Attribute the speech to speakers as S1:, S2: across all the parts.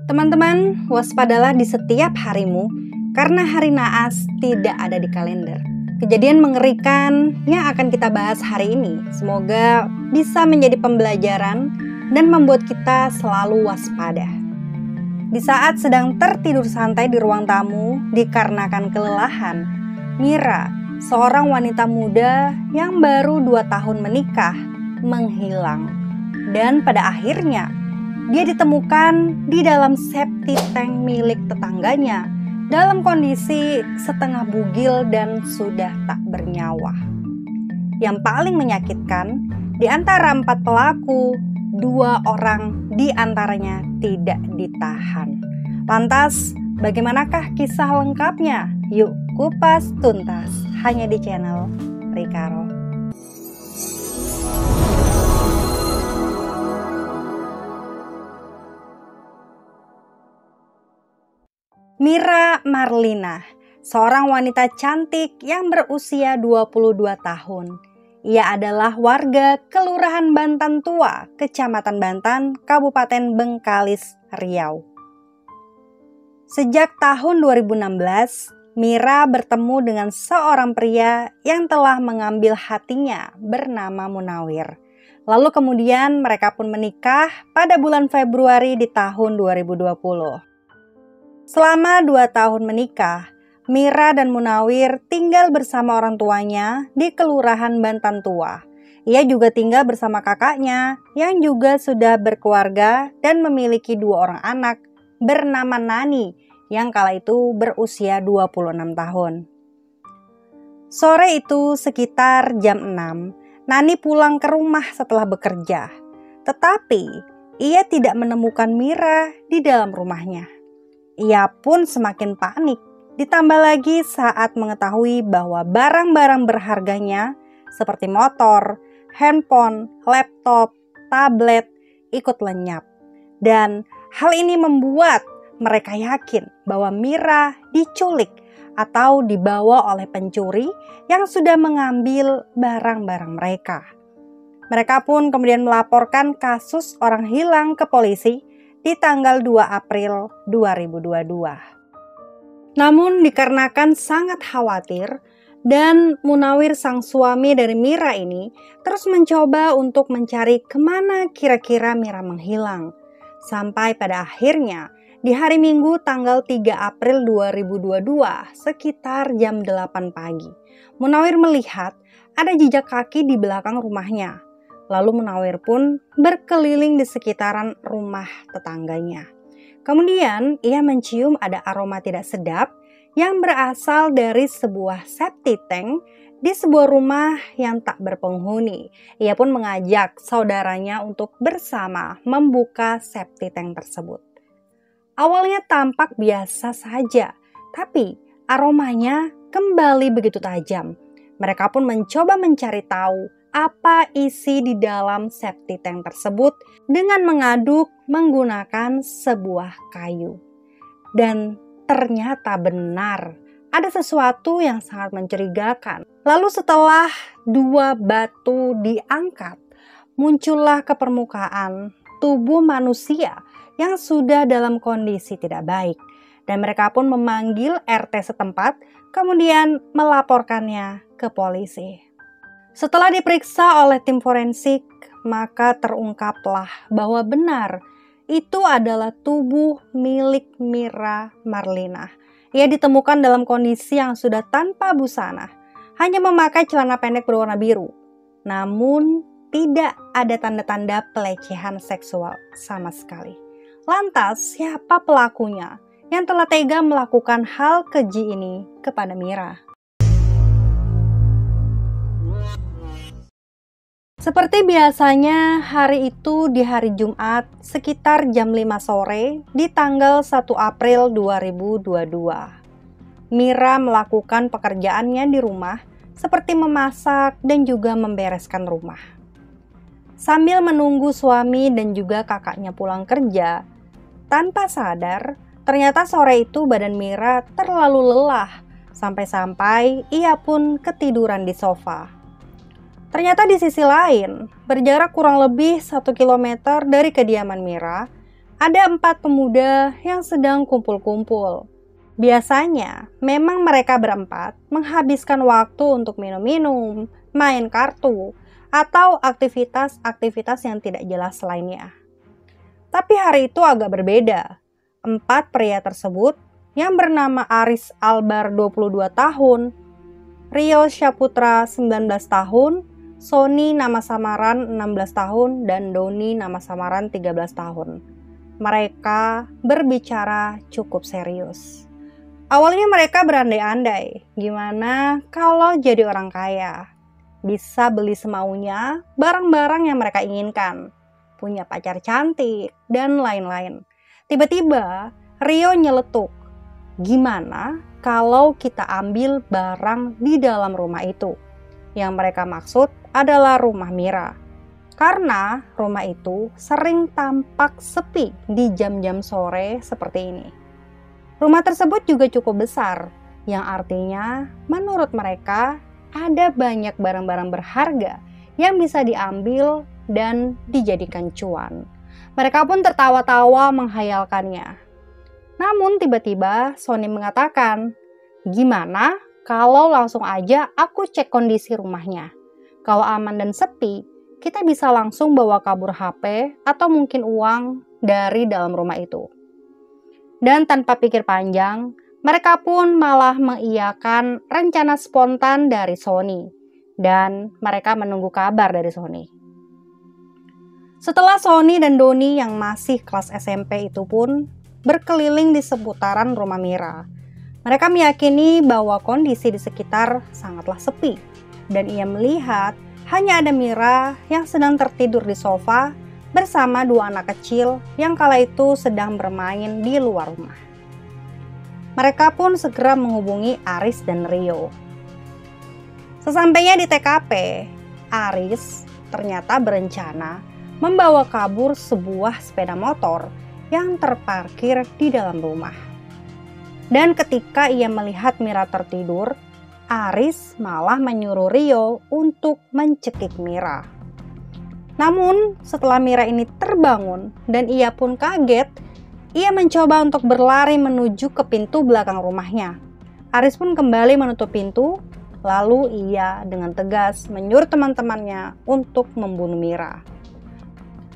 S1: Teman-teman, waspadalah di setiap harimu, karena hari naas tidak ada di kalender. Kejadian mengerikan yang akan kita bahas hari ini, semoga bisa menjadi pembelajaran dan membuat kita selalu waspada. Di saat sedang tertidur santai di ruang tamu dikarenakan kelelahan, Mira, seorang wanita muda yang baru 2 tahun menikah, menghilang. Dan pada akhirnya, dia ditemukan di dalam septic tank milik tetangganya dalam kondisi setengah bugil dan sudah tak bernyawa. Yang paling menyakitkan, di antara 4 pelaku, 2 orang di antaranya tidak ditahan. Lantas, bagaimanakah kisah lengkapnya? Yuk kupas tuntas hanya di channel Rikaro. Mira Marlina, seorang wanita cantik yang berusia 22 tahun. Ia adalah warga Kelurahan Bantan Tua, Kecamatan Bantan, Kabupaten Bengkalis, Riau. Sejak tahun 2016, Mira bertemu dengan seorang pria yang telah mengambil hatinya bernama Munawir. Lalu kemudian mereka pun menikah pada bulan Februari di tahun 2020. Selama 2 tahun menikah, Mira dan Munawir tinggal bersama orang tuanya di Kelurahan Bantan Tua. Ia juga tinggal bersama kakaknya yang juga sudah berkeluarga dan memiliki 2 orang anak bernama Nani yang kala itu berusia 26 tahun. Sore itu sekitar jam 6, Nani pulang ke rumah setelah bekerja. Tetapi ia tidak menemukan Mira di dalam rumahnya. Ia pun semakin panik. Ditambah lagi saat mengetahui bahwa barang-barang berharganya seperti motor, handphone, laptop, tablet ikut lenyap. Dan hal ini membuat mereka yakin bahwa Mira diculik atau dibawa oleh pencuri yang sudah mengambil barang-barang mereka. Mereka pun kemudian melaporkan kasus orang hilang ke polisi di tanggal 2 April 2022. Namun dikarenakan sangat khawatir dan Munawir sang suami dari Mira ini terus mencoba untuk mencari kemana kira-kira Mira menghilang. Sampai pada akhirnya di hari Minggu tanggal 3 April 2022 sekitar jam 8 pagi. Munawir melihat ada jejak kaki di belakang rumahnya. Lalu Munawir pun berkeliling di sekitaran rumah tetangganya. Kemudian ia mencium ada aroma tidak sedap yang berasal dari sebuah septic tank di sebuah rumah yang tak berpenghuni. Ia pun mengajak saudaranya untuk bersama membuka septic tank tersebut. Awalnya tampak biasa saja, tapi aromanya kembali begitu tajam. Mereka pun mencoba mencari tahu apa isi di dalam septic tank tersebut dengan mengaduk menggunakan sebuah kayu. Dan ternyata benar ada sesuatu yang sangat mencurigakan. Lalu setelah 2 batu diangkat, muncullah ke permukaan tubuh manusia yang sudah dalam kondisi tidak baik. Dan mereka pun memanggil RT setempat, kemudian melaporkannya ke polisi. Setelah diperiksa oleh tim forensik, maka terungkaplah bahwa benar itu adalah tubuh milik Mira Marlina. Ia ditemukan dalam kondisi yang sudah tanpa busana, hanya memakai celana pendek berwarna biru. Namun tidak ada tanda-tanda pelecehan seksual sama sekali. Lantas siapa pelakunya yang telah tega melakukan hal keji ini kepada Mira? Seperti biasanya, hari itu di hari Jumat sekitar jam 5 sore di tanggal 1 April 2022. Mira melakukan pekerjaannya di rumah seperti memasak dan juga membereskan rumah. Sambil menunggu suami dan juga kakaknya pulang kerja, tanpa sadar ternyata sore itu badan Mira terlalu lelah sampai-sampai ia pun ketiduran di sofa. Ternyata di sisi lain, berjarak kurang lebih 1 km dari kediaman Mira, ada 4 pemuda yang sedang kumpul-kumpul. Biasanya, memang mereka berempat menghabiskan waktu untuk minum-minum, main kartu, atau aktivitas-aktivitas yang tidak jelas lainnya. Tapi hari itu agak berbeda. 4 pria tersebut yang bernama Aris Albar 22 tahun, Rio Syaputra 19 tahun, Sony nama samaran 16 tahun, dan Doni nama samaran 13 tahun. Mereka berbicara cukup serius. Awalnya mereka berandai-andai, gimana kalau jadi orang kaya, bisa beli semaunya barang-barang yang mereka inginkan, punya pacar cantik, dan lain-lain. Tiba-tiba Rio nyeletuk, gimana kalau kita ambil barang di dalam rumah itu? Yang mereka maksud adalah rumah Mira. Karena rumah itu sering tampak sepi di jam-jam sore seperti ini. Rumah tersebut juga cukup besar, yang artinya menurut mereka ada banyak barang-barang berharga yang bisa diambil dan dijadikan cuan. Mereka pun tertawa-tawa menghayalkannya. Namun tiba-tiba Sony mengatakan, gimana kalau langsung aja aku cek kondisi rumahnya? Kalau aman dan sepi, kita bisa langsung bawa kabur HP atau mungkin uang dari dalam rumah itu. Dan tanpa pikir panjang, mereka pun malah mengiyakan rencana spontan dari Sony. Dan mereka menunggu kabar dari Sony. Setelah Sony dan Doni yang masih kelas SMP itu pun berkeliling di seputaran rumah Mira. Mereka meyakini bahwa kondisi di sekitar sangatlah sepi. Dan ia melihat hanya ada Mira yang sedang tertidur di sofa bersama 2 anak kecil yang kala itu sedang bermain di luar rumah. Mereka pun segera menghubungi Aris dan Rio. Sesampainya di TKP, Aris ternyata berencana membawa kabur sebuah sepeda motor yang terparkir di dalam rumah. Dan ketika ia melihat Mira tertidur, Aris malah menyuruh Rio untuk mencekik Mira. Namun setelah Mira ini terbangun dan ia pun kaget, ia mencoba untuk berlari menuju ke pintu belakang rumahnya. Aris pun kembali menutup pintu, lalu ia dengan tegas menyuruh teman-temannya untuk membunuh Mira.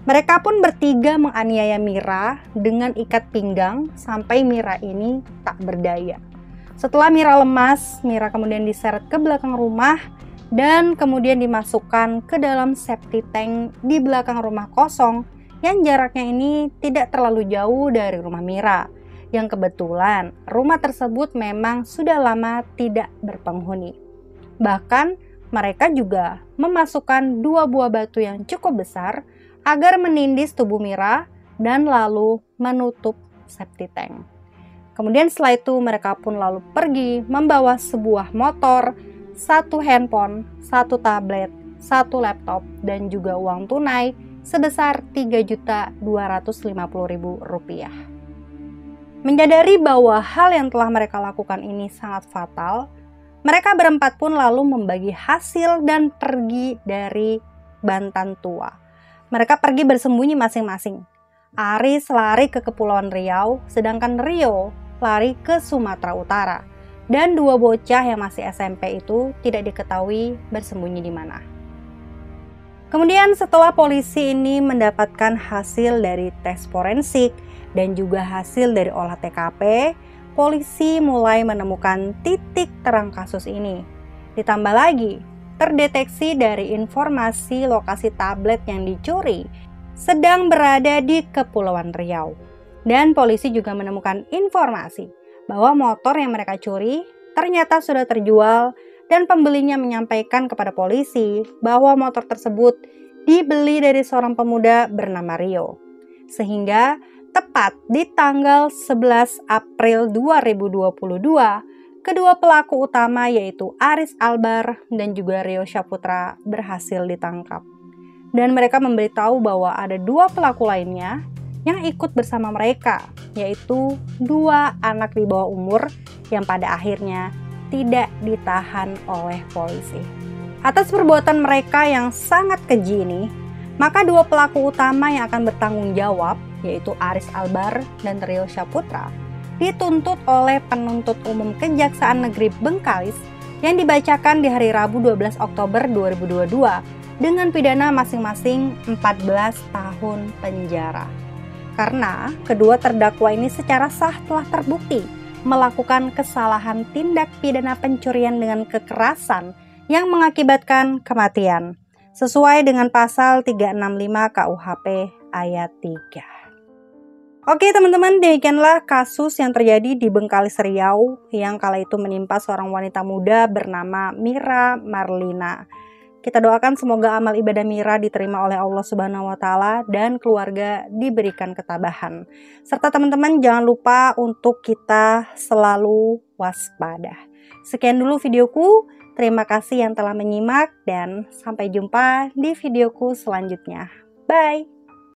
S1: Mereka pun bertiga menganiaya Mira dengan ikat pinggang sampai Mira ini tak berdaya. Setelah Mira lemas, Mira kemudian diseret ke belakang rumah dan kemudian dimasukkan ke dalam septic tank di belakang rumah kosong yang jaraknya ini tidak terlalu jauh dari rumah Mira. Yang kebetulan rumah tersebut memang sudah lama tidak berpenghuni. Bahkan mereka juga memasukkan 2 buah batu yang cukup besar agar menindis tubuh Mira dan lalu menutup septic tank. Kemudian setelah itu mereka pun lalu pergi membawa sebuah motor, 1 handphone, 1 tablet, 1 laptop, dan juga uang tunai sebesar Rp3.250.000. Menyadari bahwa hal yang telah mereka lakukan ini sangat fatal, mereka berempat pun lalu membagi hasil dan pergi dari Bantan Tua. Mereka pergi bersembunyi masing-masing. Aris lari ke Kepulauan Riau, sedangkan Rio lari ke Sumatera Utara. Dan 2 bocah yang masih SMP itu tidak diketahui bersembunyi di mana. Kemudian setelah polisi ini mendapatkan hasil dari tes forensik dan juga hasil dari olah TKP, polisi mulai menemukan titik terang kasus ini. Ditambah lagi, terdeteksi dari informasi lokasi tablet yang dicuri sedang berada di Kepulauan Riau. Dan polisi juga menemukan informasi bahwa motor yang mereka curi ternyata sudah terjual dan pembelinya menyampaikan kepada polisi bahwa motor tersebut dibeli dari seorang pemuda bernama Rio. Sehingga tepat di tanggal 11 April 2022, kedua pelaku utama yaitu Aris Albar dan juga Rio Syaputra berhasil ditangkap. Dan mereka memberitahu bahwa ada 2 pelaku lainnya yang ikut bersama mereka, yaitu 2 anak di bawah umur yang pada akhirnya tidak ditahan oleh polisi. Atas perbuatan mereka yang sangat keji ini, maka 2 pelaku utama yang akan bertanggung jawab yaitu Aris Albar dan Trio Saputra, dituntut oleh penuntut umum Kejaksaan Negeri Bengkalis yang dibacakan di hari Rabu 12 Oktober 2022 dengan pidana masing-masing 14 tahun penjara. Karena kedua terdakwa ini secara sah telah terbukti melakukan kesalahan tindak pidana pencurian dengan kekerasan yang mengakibatkan kematian, sesuai dengan pasal 365 KUHP ayat 3. Oke teman-teman, demikianlah kasus yang terjadi di Bengkalis Riau yang kala itu menimpa seorang wanita muda bernama Mira Marlina. Kita doakan semoga amal ibadah Mira diterima oleh Allah Subhanahu wa taala dan keluarga diberikan ketabahan. Serta teman-teman jangan lupa untuk kita selalu waspada. Sekian dulu videoku. Terima kasih yang telah menyimak dan sampai jumpa di videoku selanjutnya. Bye.